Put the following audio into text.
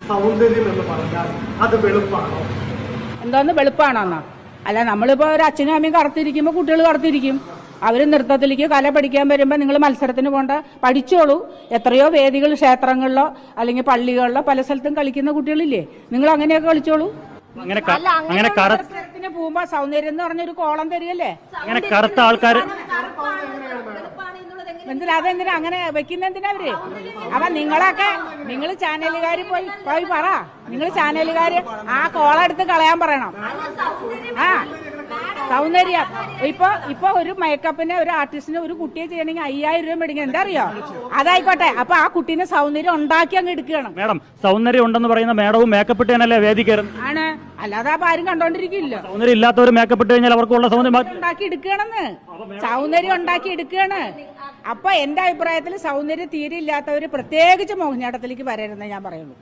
സൗന്ദര്യം എന്ന് പറഞ്ഞാൽ അത് വെളുപ്പാണോ? എന്തോന്ന് വെളുപ്പാണോന്നാ? അല്ല, നമ്മളിപ്പോ ഒരു അച്ഛനും അമ്മയും കറുത്തിരിക്കുമ്പോ കുട്ടികൾ കറുത്തിരിക്കും. അവര് നൃത്തത്തിലേക്ക് കല പഠിക്കാൻ വരുമ്പോ നിങ്ങൾ മത്സരത്തിന് പോണ്ട, പഠിച്ചോളൂ. എത്രയോ വേദികൾ ക്ഷേത്രങ്ങളിലോ അല്ലെങ്കിൽ പള്ളികളിലോ പല സ്ഥലത്തും കളിക്കുന്ന കുട്ടികളില്ലേ, നിങ്ങൾ അങ്ങനെയൊക്കെ കളിച്ചോളൂ. മത്സരത്തിന് പോകുമ്പോ സൗന്ദര്യം എന്ന് പറഞ്ഞൊരു കോളം തരികല്ലേ. അങ്ങനെ കറുത്ത ആൾക്കാർ അതെന്തിനാ അങ്ങനെ വെക്കുന്ന? എന്തിനാ അവര്? അപ്പൊ നിങ്ങൾ ചാനലുകാർ പോയി പറ, നിങ്ങൾ ചാനലുകാര് ആ കോളം എടുത്ത് കളയാൻ പറയണം. ആ സൗന്ദര്യം ഇപ്പൊ ഒരു മേക്കപ്പിന് ഒരു ആർട്ടിസ്റ്റിന് ഒരു കുട്ടിയെ ചെയ്യണമെങ്കിൽ 5000 രൂപ മേടിക്കണം. എന്താ അറിയോ? അതായിക്കോട്ടെ, അപ്പൊ ആ കുട്ടീനെ സൗന്ദര്യം ഉണ്ടാക്കി അങ്ങ് എടുക്കണം. മേഡം, സൗന്ദര്യം ഉണ്ടെന്ന് പറയുന്ന മേഡവും മേക്കപ്പ് ഇട്ടേനല്ലേ വേദി കയറുന്നത്? ആണ്, അല്ലാതെ അപ്പൊ ആരും കണ്ടോണ്ടിരിക്കില്ല. സൗന്ദര്യം ഇല്ലാത്തവർ മേക്കപ്പ് ഇട്ട് കഴിഞ്ഞാൽ അവർക്കുള്ള സൗന്ദര്യം ഉണ്ടാക്കി എടുക്കണെന്ന്, സൗന്ദര്യം ഉണ്ടാക്കി എടുക്കുകയാണ്. അപ്പൊ എന്റെ അഭിപ്രായത്തിൽ സൗന്ദര്യം തീരെ ഇല്ലാത്തവര് പ്രത്യേകിച്ച് മോഹിനിയാട്ടത്തിലേക്ക് വരരുതെന്ന് ഞാൻ പറയുള്ളൂ.